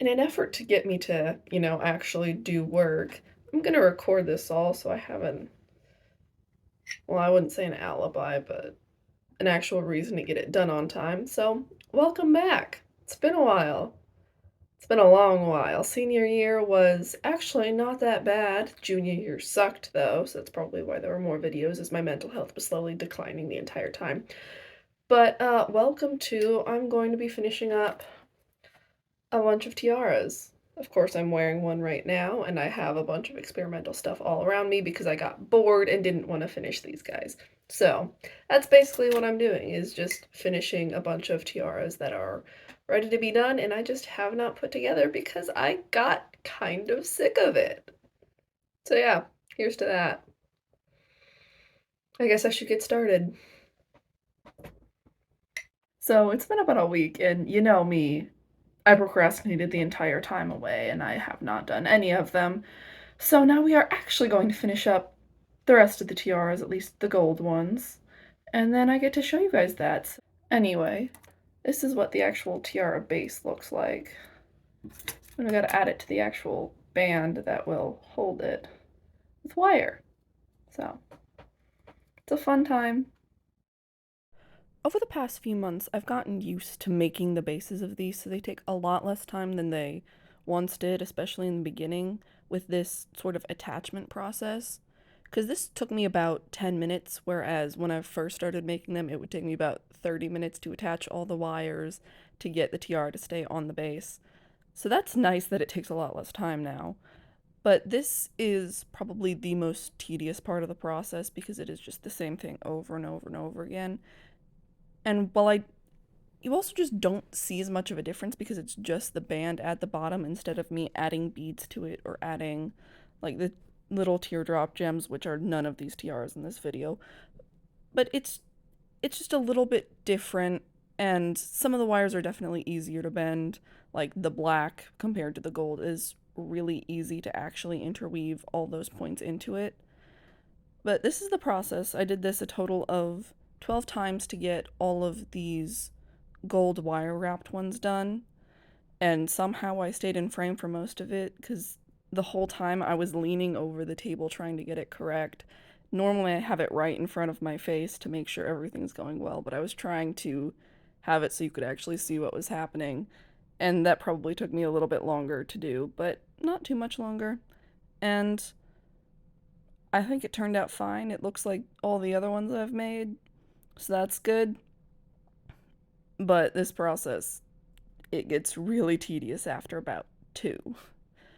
In an effort to get me to, actually do work, I'm gonna record this all so I have well, I wouldn't say an alibi, but an actual reason to get it done on time. So, welcome back. It's been a while. It's been a long while. Senior year was actually not that bad. Junior year sucked though, so that's probably why there were more videos, as my mental health was slowly declining the entire time. But welcome to I'm going to be finishing up a bunch of tiaras. Of course, I'm wearing one right now, and I have a bunch of experimental stuff all around me because I got bored and didn't want to finish these guys. So, that's basically what I'm doing, is just finishing a bunch of tiaras that are ready to be done, and I just have not put together because I got kind of sick of it. So yeah, here's to that. I guess I should get started. So, it's been about a week, and you know me, I procrastinated the entire time away, and I have not done any of them. So now we are actually going to finish up the rest of the tiaras, at least the gold ones, and then I get to show you guys that. Anyway, this is what the actual tiara base looks like. And we gotta add it to the actual band that will hold it with wire. So, it's a fun time. Over the past few months, I've gotten used to making the bases of these, so they take a lot less time than they once did, especially in the beginning, with this sort of attachment process. Because this took me about 10 minutes, whereas when I first started making them, it would take me about 30 minutes to attach all the wires to get the tiara to stay on the base. So that's nice that it takes a lot less time now. But this is probably the most tedious part of the process because it is just the same thing over and over and over again. And while you also just don't see as much of a difference because it's just the band at the bottom instead of me adding beads to it or adding like the little teardrop gems, which are none of these tiaras in this video. But it's just a little bit different, and some of the wires are definitely easier to bend. Like the black compared to the gold is really easy to actually interweave all those points into it. But this is the process. I did this a total of 12 times to get all of these gold wire wrapped ones done, and somehow I stayed in frame for most of it because the whole time I was leaning over the table trying to get it correct. Normally, I have it right in front of my face to make sure everything's going well, but I was trying to have it so you could actually see what was happening, and that probably took me a little bit longer to do, but not too much longer. And I think it turned out fine. It looks like all the other ones I've made, so that's good. But this process, it gets really tedious after about two.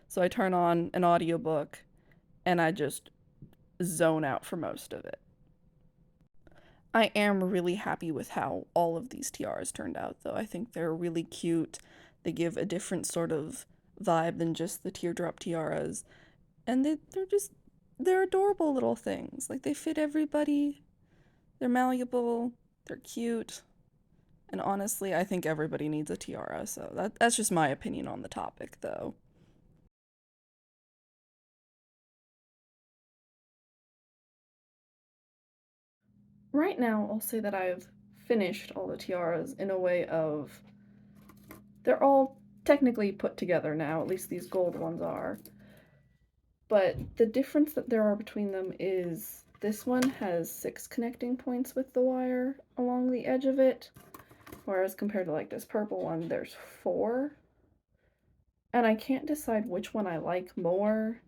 So I turn on an audiobook and I just zone out for most of it. I am really happy with how all of these tiaras turned out, though. I think they're really cute. They give a different sort of vibe than just the teardrop tiaras. And they're adorable little things. Like, they fit everybody, they're malleable, they're cute. And honestly, I think everybody needs a tiara, so that's just my opinion on the topic, though. Right now, I'll say that I've finished all the tiaras in a way of they're all technically put together now, at least these gold ones are. But the difference that there are between them is this one has 6 connecting points with the wire along the edge of it, whereas compared to like this purple one, there's 4. And I can't decide which one I like more.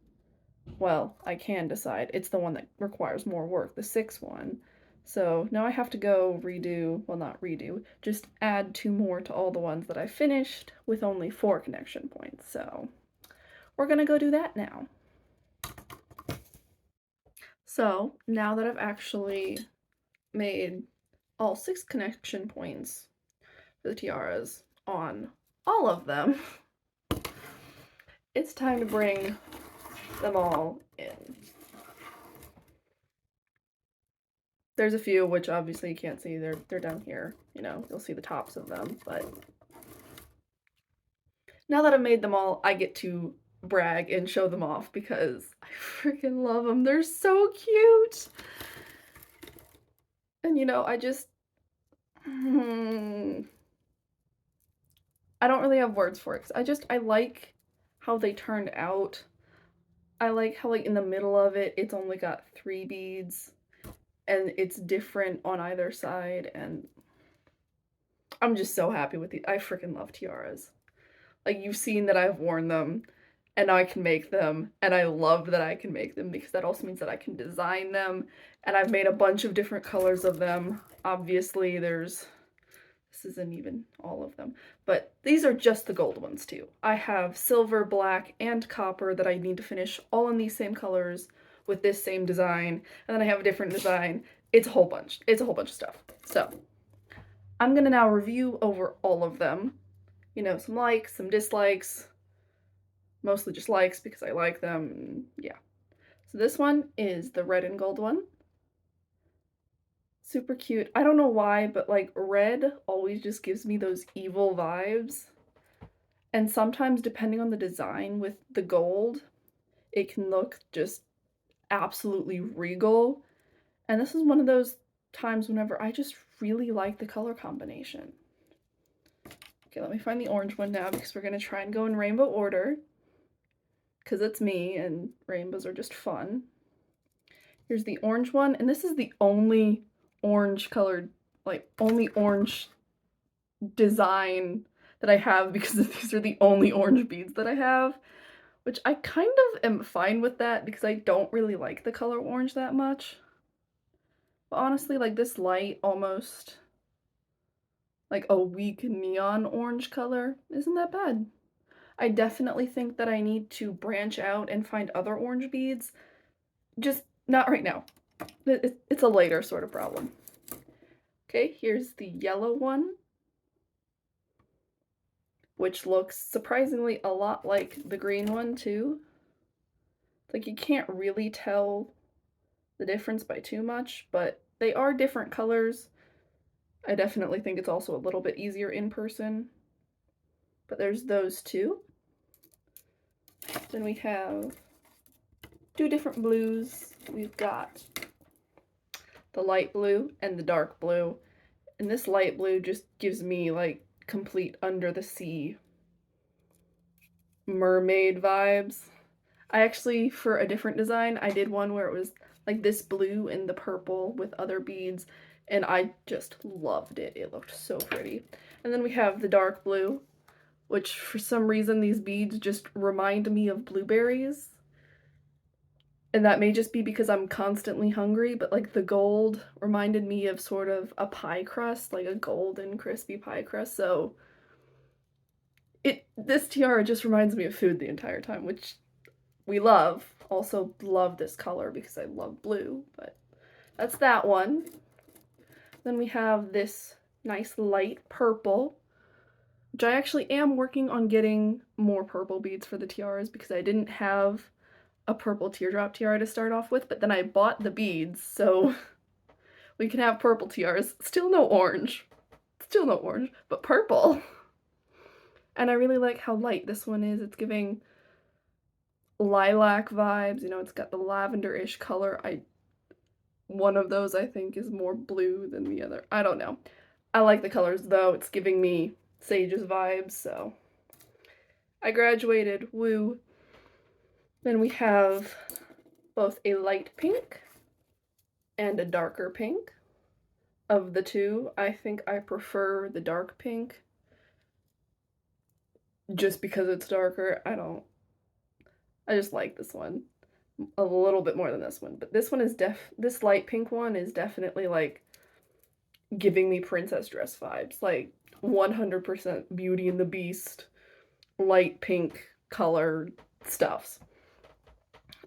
Well, I can decide. It's the one that requires more work, the 6 one. So now I have to go redo, well, not redo, just add 2 more to all the ones that I finished with only 4 connection points. So we're gonna go do that now. So now that I've actually made all 6 connection points for the tiaras on all of them, it's time to bring them all in. There's a few which obviously you can't see. They're down here. You know, you'll see the tops of them, but now that I've made them all, I get to brag and show them off because I freaking love them. They're so cute. And you know, I just I don't really have words for it 'cause I like how they turned out. I like how, like, in the middle of it, it's only got 3 beads, and it's different on either side, and I'm just so happy with the I freaking love tiaras. Like, you've seen that I've worn them, and I can make them, and I love that I can make them because that also means that I can design them, and I've made a bunch of different colors of them. Obviously, this isn't even all of them, but these are just the gold ones too. I have silver, black, and copper that I need to finish all in these same colors with this same design, and then I have a different design. It's a whole bunch. It's a whole bunch of stuff. So, I'm gonna now review over all of them. You know, some likes, some dislikes, mostly just likes because I like them, yeah. So this one is the red and gold one. Super cute. I don't know why, but like red always just gives me those evil vibes. And sometimes depending on the design with the gold, it can look just absolutely regal. And this is one of those times whenever I just really like the color combination. Okay, let me find the orange one now because we're gonna try and go in rainbow order. Because it's me and rainbows are just fun. Here's the orange one, and this is the only orange colored, like, only orange design that I have because these are the only orange beads that I have, which I kind of am fine with that because I don't really like the color orange that much. But honestly, like, this light, almost like a weak neon orange color isn't that bad. I definitely think that I need to branch out and find other orange beads, just not right now. It's a later sort of problem. Okay, here's the yellow one, which looks surprisingly a lot like the green one too. Like, you can't really tell the difference by too much, but they are different colors. I definitely think it's also a little bit easier in person. But there's those two. Then we have 2 different blues. We've got the light blue and the dark blue. And this light blue just gives me like complete under the sea mermaid vibes. I actually, for a different design, I did one where it was like this blue and the purple with other beads, and I just loved it. It looked so pretty. And then we have the dark blue, which for some reason these beads just remind me of blueberries. And that may just be because I'm constantly hungry, but like the gold reminded me of sort of a pie crust, like a golden crispy pie crust. So this tiara just reminds me of food the entire time, which we love. Also love this color because I love blue, but that's that one. Then we have this nice light purple, which I actually am working on getting more purple beads for the tiaras because I didn't have a purple teardrop tiara to start off with, but then I bought the beads, so we can have purple tiaras. Still no orange. Still no orange, but purple. And I really like how light this one is. It's giving lilac vibes, you know, it's got the lavender-ish color. One of those I think is more blue than the other. I don't know. I like the colors though. It's giving me Sage's vibes, so I graduated. Woo. Then we have both a light pink and a darker pink. Of the two, I think I prefer the dark pink just because it's darker. I just like this one a little bit more than this one, but this one is this light pink one is definitely like giving me princess dress vibes, like 100% Beauty and the Beast light pink color stuffs.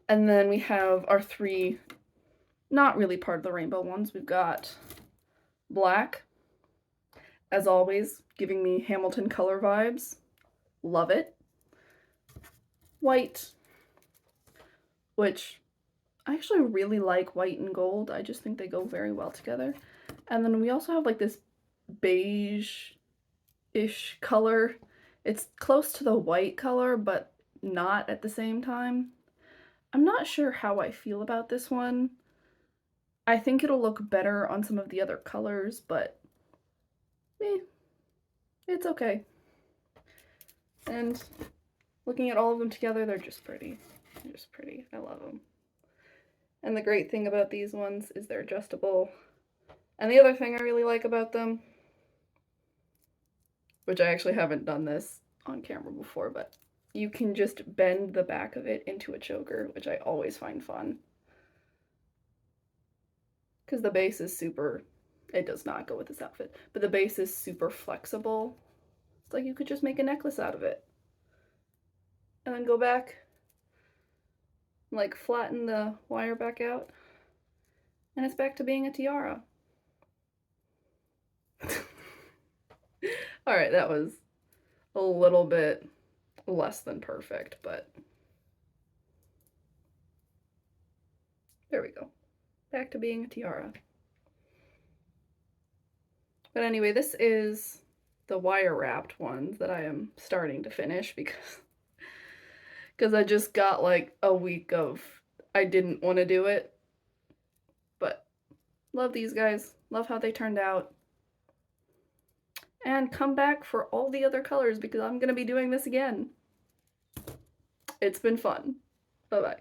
And then we have our 3 not really part of the rainbow ones. We've got black, as always, giving me Hamilton color vibes. Love it. White, which I actually really like white and gold. I just think they go very well together. And then we also have like this beige-ish color. It's close to the white color, but not at the same time. I'm not sure how I feel about this one. I think it'll look better on some of the other colors, but it's okay. And looking at all of them together, they're just pretty. They're just pretty. I love them. And the great thing about these ones is they're adjustable. And the other thing I really like about them, which I actually haven't done this on camera before, but you can just bend the back of it into a choker, which I always find fun. Because the base is super, it does not go with this outfit, but the base is super flexible. It's like you could just make a necklace out of it. And then go back, like flatten the wire back out, and it's back to being a tiara. Alright, that was a little bit less than perfect, but there we go. Back to being a tiara. But anyway, this is the wire wrapped ones that I am starting to finish because I just got like a week of I didn't want to do it. But love these guys. Love how they turned out. And come back for all the other colors because I'm going to be doing this again. It's been fun. Bye-bye.